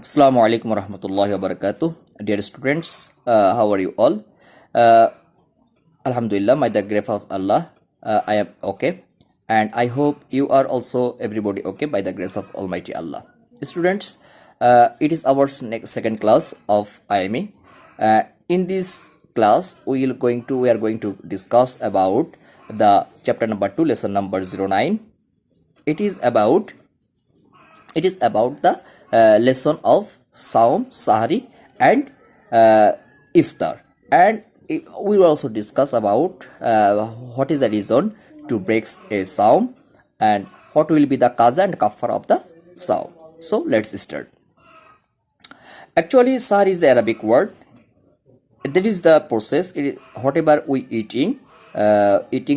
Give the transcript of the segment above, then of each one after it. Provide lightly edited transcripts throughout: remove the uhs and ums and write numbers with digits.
Assalamu alaikum warahmatullahi wabarakatuh. Dear students, how are you all? Uh, Alhamdulillah, by the grace of Allah, I am okay, and I hope you are also everybody okay by the grace of Almighty Allah. Students, it is our second class of IME. In this class, we are going to discuss about the chapter number 2, lesson number 09. It is about the lesson of Saum, Sahari, and Iftar, and we will also discuss about what is the reason to break a Saum and what will be the kaza and kafara of the Saum. So let's start. Actually, Sahari is the Arabic word. That is the process. Whatever we eating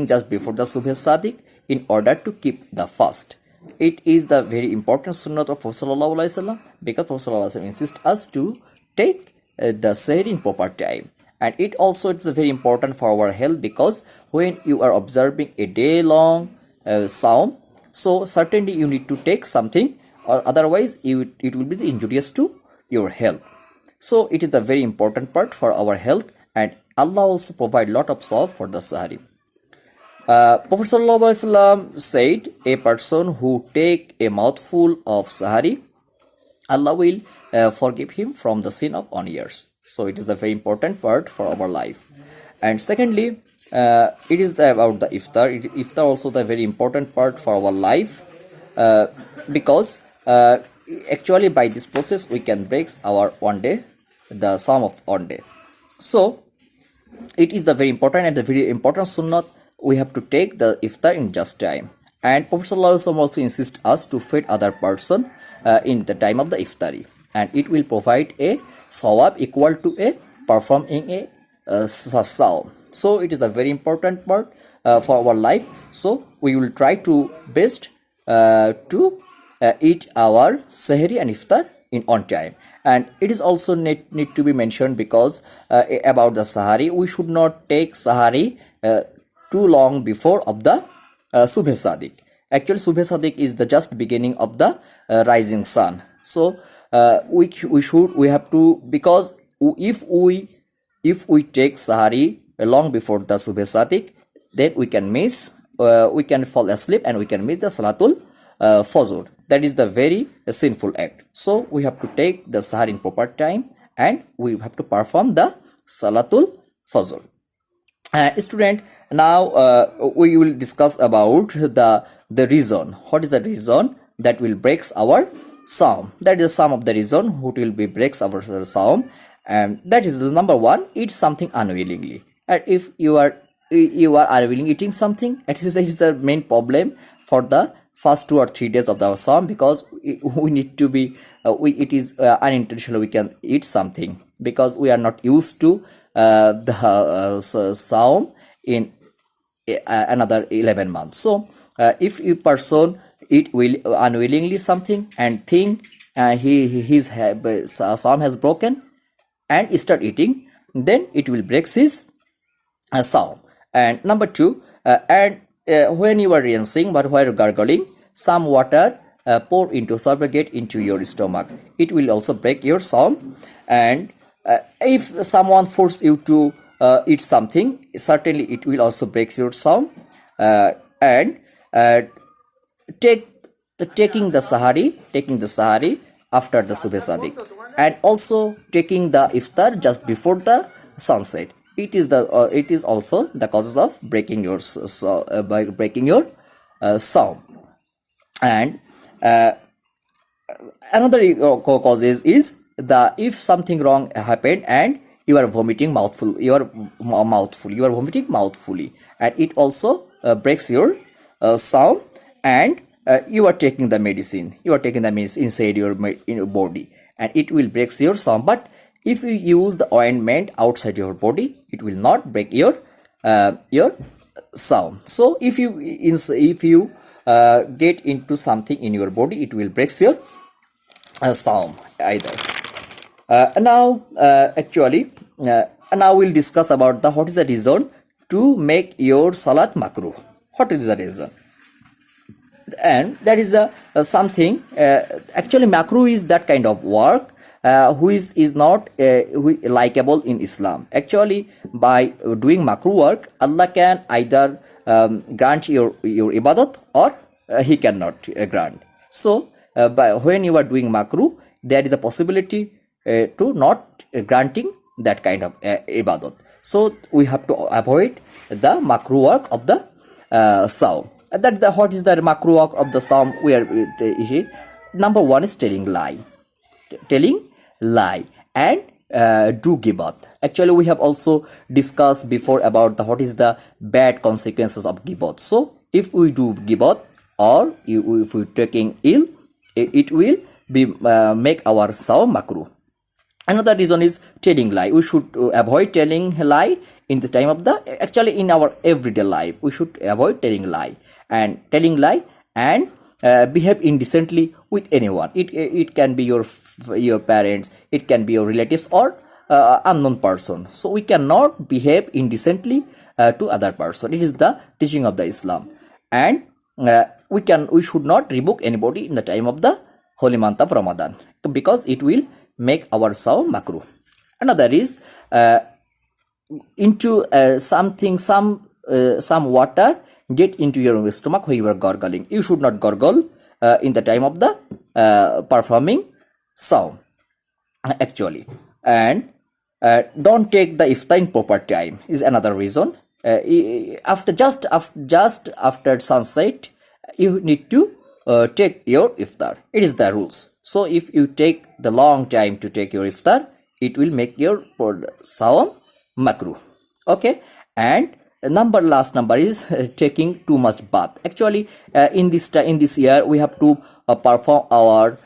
just before the Subh Sadiq in order to keep the fast. It is the very important sunnah of Prophet Sallallahu Alaihi Wasallam, because Prophet Sallallahu Alaihi Wasallam insists us to take the sahri in proper time, and it's very important for our health, because when you are observing a day long saum, so certainly you need to take something, or otherwise it will be injurious to your health. So it is the very important part for our health, and Allah also provide lot of sawab for the sahri. Prophet ﷺ said, a person who take a mouthful of sahari, Allah will forgive him from the sin of 1 year. So it is a very important part for our life. And secondly, it is about the iftar. Iftar also the very important part for our life, because actually by this process we can break our 1 day, the sum of 1 day. So it is the very important and the very important sunnah. We have to take the iftar in just time, and Prophet ﷺ also insists us to feed other person in the time of the iftari, and it will provide a sawab equal to a performing a saum. So it is a very important part for our life. So we will try to best to eat our sahri and iftar in on time. And it is also need to be mentioned, because about the sahari, we should not take sahari too long before of the Subh Sadiq. Actually, Subh Sadiq is the just beginning of the rising sun. So we have to, because if we take sahari long before the Subh Sadiq, then we can fall asleep and we can miss the Salatul Fajr. That is the very sinful act. So we have to take the sahari in proper time, and we have to perform the Salatul Fajr. Student, now we will discuss about the reason. What is the reason that will breaks our saum? That is some of the reason what will be breaks our saum, and that is the number one: eat something unwillingly. And if you are unwilling eating something, that is the main problem for the first 2 or 3 days of the saum, because we need to be it is unintentional we can eat something, because we are not used to the saum in another 11 months. So if a person eat unwillingly something and think his saum has broken and start eating, then it will break his saum. And number 2, when you are rinsing, but while gargling, some water pour into surrogate into your stomach, it will also break your saum. And if someone force you to eat something, certainly it will also break your saum. And taking the sahari after the Subh Sadiq, and also taking the iftar just before the sunset, it is also the causes of breaking your saum. And another cause is the if something wrong happened and you are vomiting mouthful, you are vomiting mouthfully, and it also breaks your saum. And you are taking the medicine inside your body, and it will break your saum. But if you use the ointment outside your body, it will not break your saum. So if you get into something in your body, it will break your saum either. Now we'll discuss about what is the reason to make your salat makruh. What is the reason? And that is something actually makruh is that kind of work is not likable in Islam. Actually, by doing makruh work, Allah can either grant your ibadat, or He cannot grant. So, when you are doing makruh, there is a possibility to not granting that kind of ibadat. So we have to avoid the makruh work of the Saum. What is the makruh work of the Saum? We are number one is telling lie, and do gibat. Actually, we have also discussed before about what is the bad consequences of gibat. So if we do gibat, or if we taking ill, it will be make our Saum makruh. Another reason is telling lie. We should avoid telling lie in the time of the, actually in our everyday life we should avoid telling lie and behave indecently with anyone. It can be your parents, it can be your relatives, or unknown person. So we cannot behave indecently to other person. It is the teaching of the Islam. And we should not rebuke anybody in the time of the holy month of Ramadan, because it will make our Saum makruh. Another is into some water get into your stomach when you are gargling. You should not gargle in the time of the performing Saum, actually. And don't take the iftar in proper time is another reason. Just after sunset, you need to take your iftar. It is the rules. So if you take the long time to take your iftar, it will make your Saum makruh. Okay. And last number is taking too much bath. Actually, in this year we have to perform our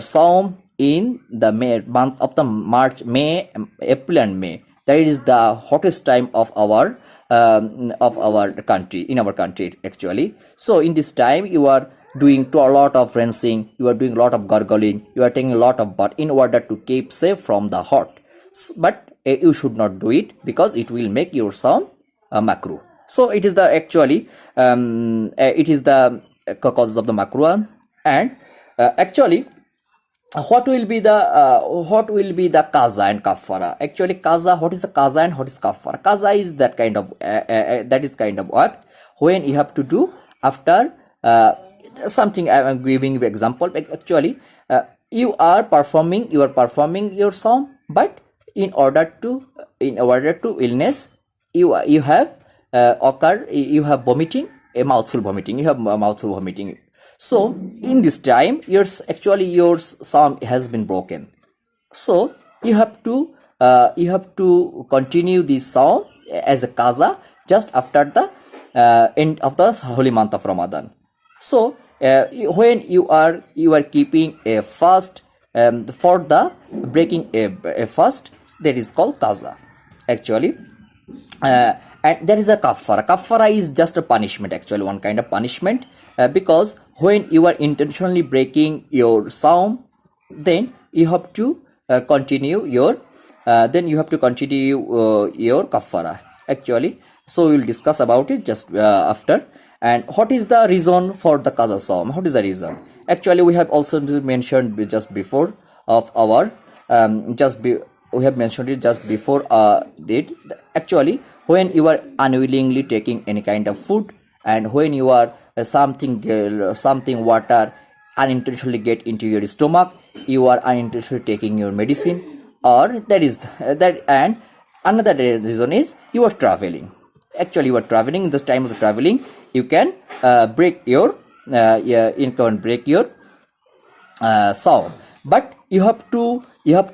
Saum in the month of the March, May, April and May. That is the hottest time of our country, in our country actually. So in this time you are doing a lot of rinsing, you are doing a lot of gargling, you are taking a lot of bath in order to keep safe from the hot. But you should not do it, because it will make your Saum makruh. So it is the actually it is the causes of the makruh. And actually, what will be the kaza and kafara? Actually, kaza, what is the kaza and what is kafara? Kaza is that kind of work when you have to do after something. I am giving you example. Actually, you are performing your Saum, but in order to illness, you have you have vomiting, a mouthful vomiting. You have mouthful vomiting. So in this time, your Saum has been broken. So you have to continue this Saum as a kaza just after the end of the holy month of Ramadan. So when you are keeping a fast for the breaking a fast, that is called kaza actually. And there is a kafara. Kafara is just a punishment, actually one kind of punishment, because when you are intentionally breaking your Saum, then you have to continue your kafara actually. So we will discuss about it just after. And what is the reason for the kaza Saum? What is the reason? Actually, we have also mentioned just before of our we have mentioned it just before actually, when you are unwillingly taking any kind of food, and when you are something water unintentionally get into your stomach, you are unintentionally taking your medicine, or that is that. And another reason is you are traveling. Actually, you are traveling. In this time of the traveling, you can break your Saum, but you have to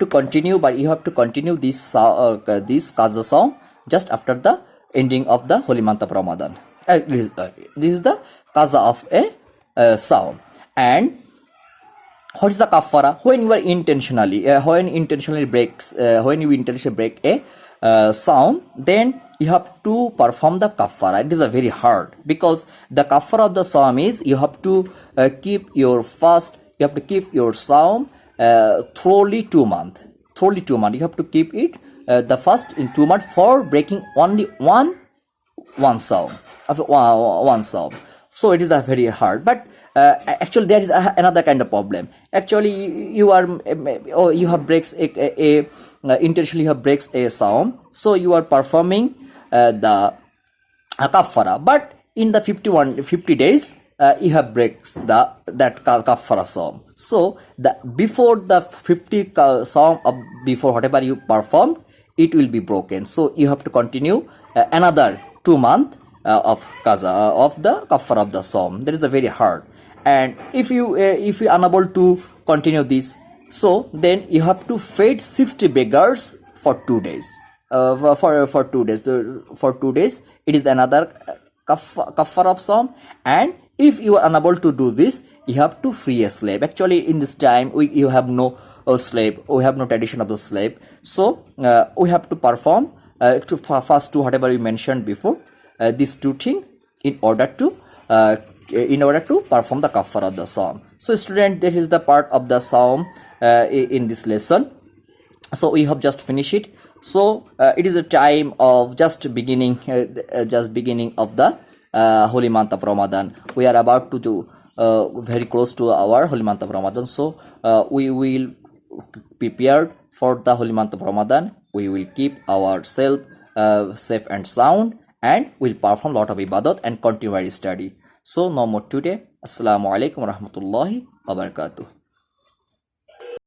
continue. But you have to continue this kaza Saum just after the ending of the holy month of Ramadan. This is the kaza of a Saum. And what is the kafara? When you intentionally break a Saum, then you have to perform the kafara. It is a very hard, because the kafara of the Saum is you have to keep your fast. You have to keep your Saum thoroughly 2 months. You have to keep it the fast in 2 months for breaking only one Saum. So it is a very hard. But actually, there is another kind of problem. Actually, you are or you have breaks intentionally you have breaks a Saum, so you are performing the kafara. But in the 50 days, you have breaks that kafara Saum. So the before the 50 Saum of before whatever you performed, it will be broken. So you have to continue another 2 months of kaza of the kafara of the Saum. That is the very hard. And if you unable to continue this, so then you have to feed 60 beggars for 2 days. For 2 days, for 2 days, it is another kafar of Saum. And if you are unable to do this, you have to free a slave. Actually, in this time, you have no slave. We have no tradition of the slave. So we have to perform to first to whatever you mentioned before, these two things in order to perform the kafara of the Saum. So student, this is the part of the Saum in this lesson. So we have just finished it. So it is a time of just beginning of the holy month of Ramadan. We are about to do very close to our holy month of Ramadan. So we will prepare for the holy month of Ramadan. We will keep ourselves safe and sound, and will perform lot of ibadat and continue our study. So no more today. Assalamu alaikum warahmatullahi wabarakatuh.